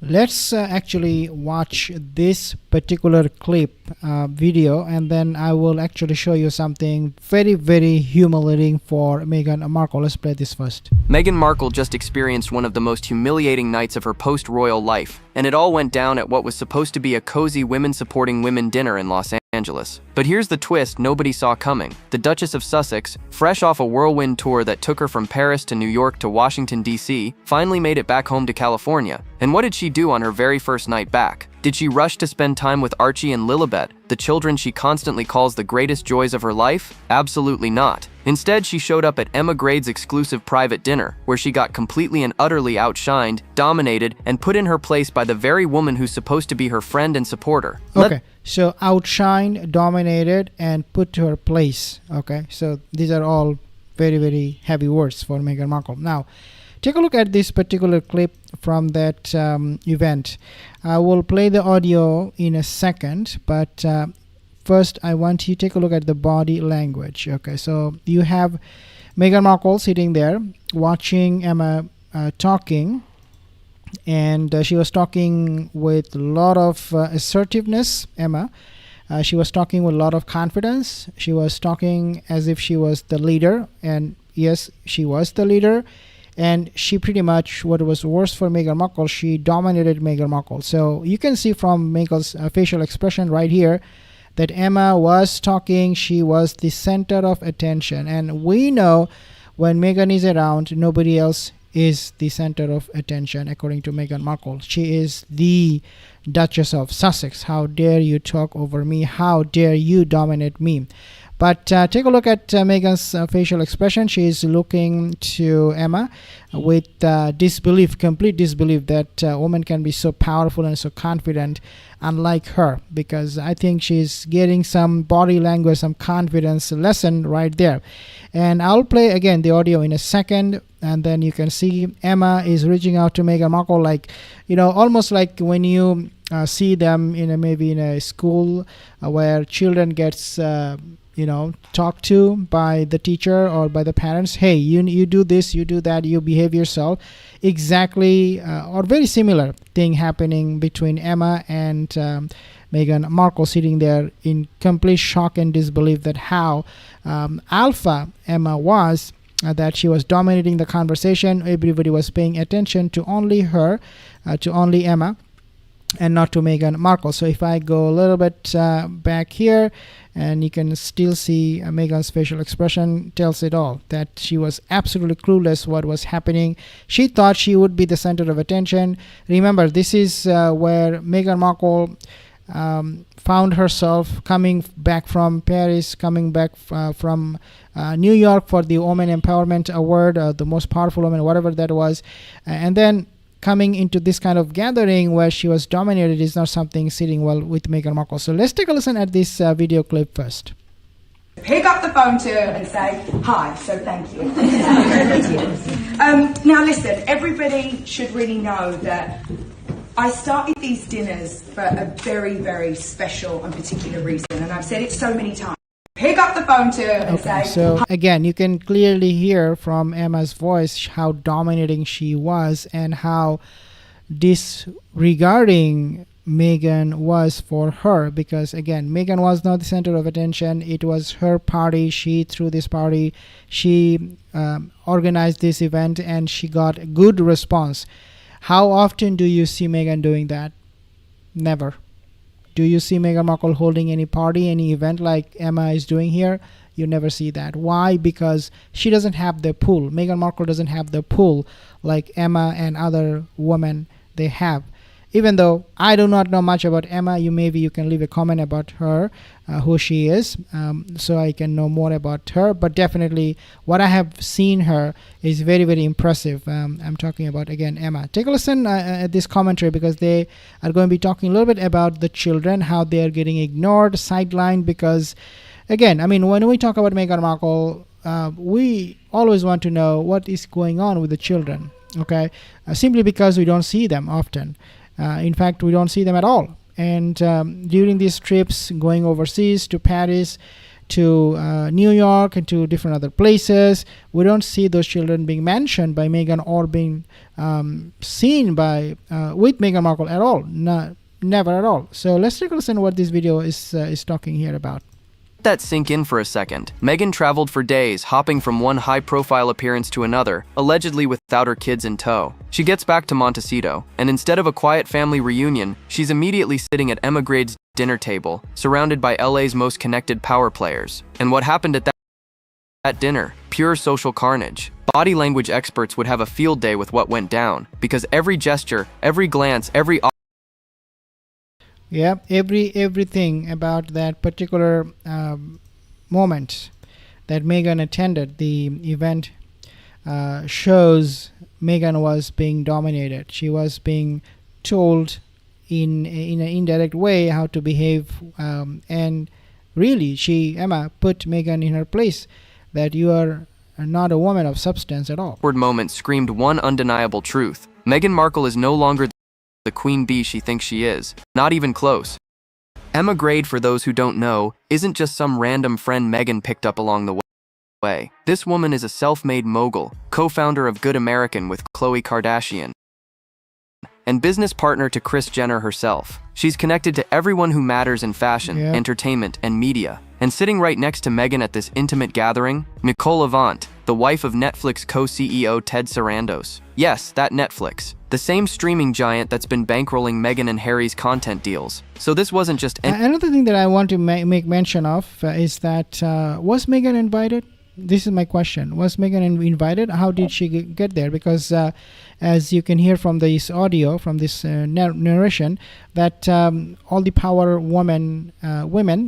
Let's actually watch this particular clip video, and then I will actually show you something very, very humiliating for Meghan Markle. Let's play this first. Meghan Markle just experienced one of the most humiliating nights of her post-royal life, and it all went down at what was supposed to be a cozy women-supporting women dinner in Los Angeles. But here's the twist nobody saw coming. The Duchess of Sussex, fresh off a whirlwind tour that took her from Paris to New York to Washington, D.C., finally made it back home to California. And what did she do on her very first night back? Did she rush to spend time with Archie and Lilibet, the children she constantly calls the greatest joys of her life? Absolutely not. Instead, she showed up at Emma Grade's exclusive private dinner, where she got completely and utterly outshined, dominated, and put in her place by the very woman who's supposed to be her friend and supporter. Okay, so outshined, dominated, and put to her place. Okay, so these are all very, very heavy words for Meghan Markle. Now, take a look at this particular clip from that event. I will play the audio in a second, but first I want you to take a look at the body language. Okay, so you have Meghan Markle sitting there watching Emma talking, and she was talking with a lot of assertiveness. Emma, she was talking with a lot of confidence. She was talking as if she was the leader, and yes, she was the leader. And she pretty much, what was worse for Meghan Markle, she dominated Meghan Markle. So you can see from Meghan's facial expression right here that Emma was talking, she was the center of attention. And we know when Meghan is around, nobody else is the center of attention, according to Meghan Markle. She is the Duchess of Sussex. How dare you talk over me? How dare you dominate me? But take a look at Meghan's facial expression. She is looking to Emma with disbelief, complete disbelief that a woman can be so powerful and so confident, unlike her, because I think she's getting some body language, some confidence lesson right there. And I'll play again the audio in a second, and then you can see Emma is reaching out to Meghan Markle, like, you know, almost like when you see them in maybe in a school where children gets talked to by the teacher or by the parents. Hey, you do this, you do that, you behave yourself. Exactly, or very similar thing happening between Emma and Meghan Markle, sitting there in complete shock and disbelief that how alpha Emma was, that she was dominating the conversation. Everybody was paying attention to only her, to only Emma, and not to Meghan Markle. So if I go a little bit back here, and you can still see Meghan's facial expression tells it all, that she was absolutely clueless what was happening. She thought she would be the center of attention. Remember, this is where Meghan Markle found herself coming back from Paris, coming back from New York for the Women Empowerment Award, the most powerful woman, whatever that was, and then coming into this kind of gathering where she was dominated is not something sitting well with Meghan Markle. So let's take a listen at this video clip first. Pick up the phone to her and say, hi, so thank you. Now listen, everybody should really know that I started these dinners for a very, very special and particular reason, and I've said it so many times. Pick up the phone to her and say, so again, you can clearly hear from Emma's voice how dominating she was and how disregarding Meghan was for her, because again, Meghan was not the center of attention. It was her party. She threw this party, she organized this event, and she got a good response. How often do you see Meghan doing that? Never. Do you see Meghan Markle holding any party, any event like Emma is doing here? You never see that. Why? Because she doesn't have the pull. Meghan Markle doesn't have the pull like Emma and other women they have. Even though I do not know much about Emma, maybe you can leave a comment about her, who she is, so I can know more about her. But definitely what I have seen her is very, very impressive. I'm talking about, again, Emma. Take a listen at this commentary, because they are going to be talking a little bit about the children, how they are getting ignored, sidelined, because again, I mean, when we talk about Meghan Markle, we always want to know what is going on with the children, okay? Simply because we don't see them often. In fact, we don't see them at all. And during these trips, going overseas to Paris, to New York and to different other places. We don't see those children being mentioned by Meghan or being seen by with Meghan Markle at all. Never at all. So let's take a listen what this video is talking here about. Let that sink in for a second. Meghan traveled for days, hopping from one high-profile appearance to another, allegedly without her kids in tow. She gets back to Montecito, and instead of a quiet family reunion, she's immediately sitting at Emma Grade's dinner table, surrounded by LA's most connected power players. And what happened at that dinner? Pure social carnage. Body language experts would have a field day with what went down, because every gesture, every glance, every Yeah, everything about that particular moment that Meghan attended the event shows Meghan was being dominated. She was being told in an indirect way how to behave, and really, Emma put Meghan in her place, that you are not a woman of substance at all. Awkward moment screamed one undeniable truth. Meghan Markle is no longer the queen bee she thinks she is. Not even close. Emma Grede, for those who don't know, isn't just some random friend Meghan picked up along the way. This woman is a self-made mogul, co-founder of Good American with Khloe Kardashian, and business partner to Kris Jenner herself. She's connected to everyone who matters in fashion, entertainment, and media. And sitting right next to Meghan at this intimate gathering, Nicole Avant, the wife of Netflix co-CEO Ted Sarandos. Yes, that Netflix. The same streaming giant that's been bankrolling Meghan and Harry's content deals. So this wasn't just another thing that I want to make mention of is that was Meghan invited? This is my question. Was Meghan invited? How did she get there? Because as you can hear from this audio, from this narration, that all the power women,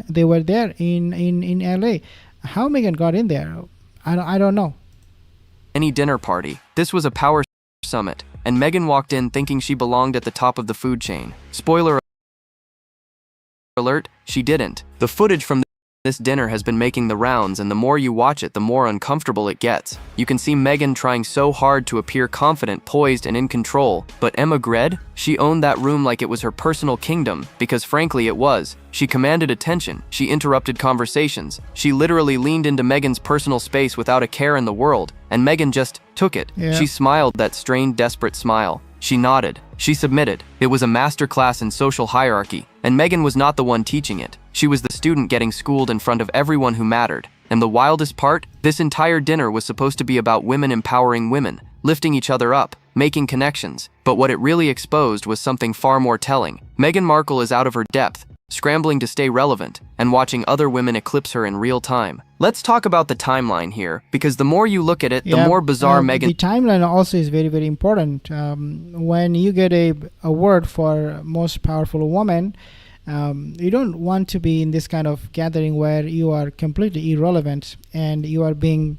they were there in LA. How Meghan got in there? I don't know. Any dinner party. This was a power summit, and Meghan walked in thinking she belonged at the top of the food chain. Spoiler alert, she didn't. The footage from this dinner has been making the rounds, and the more you watch it, the more uncomfortable it gets. You can see Meghan trying so hard to appear confident, poised, and in control, but Emma Grede? She owned that room like it was her personal kingdom, because frankly it was. She commanded attention, she interrupted conversations, she literally leaned into Meghan's personal space without a care in the world, and Meghan just took it. She smiled that strained, desperate smile. She nodded. She submitted. It was a masterclass in social hierarchy, and Meghan was not the one teaching it. She was the student getting schooled in front of everyone who mattered. And the wildest part? This entire dinner was supposed to be about women empowering women, lifting each other up, making connections. But what it really exposed was something far more telling. Meghan Markle is out of her depth, scrambling to stay relevant, and watching other women eclipse her in real time. Let's talk about the timeline here, because the more you look at it, the more bizarre Meghan... The timeline also is very, very important. When you get a award for most powerful woman, you don't want to be in this kind of gathering where you are completely irrelevant and you are being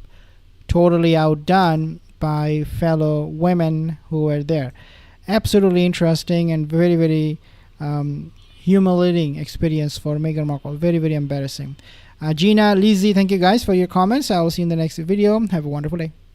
totally outdone by fellow women who were there. Absolutely interesting and very, very humiliating experience for Meghan Markle. Very, very embarrassing. Gina, Lizzie, thank you guys for your comments. I will see you in the next video. Have a wonderful day.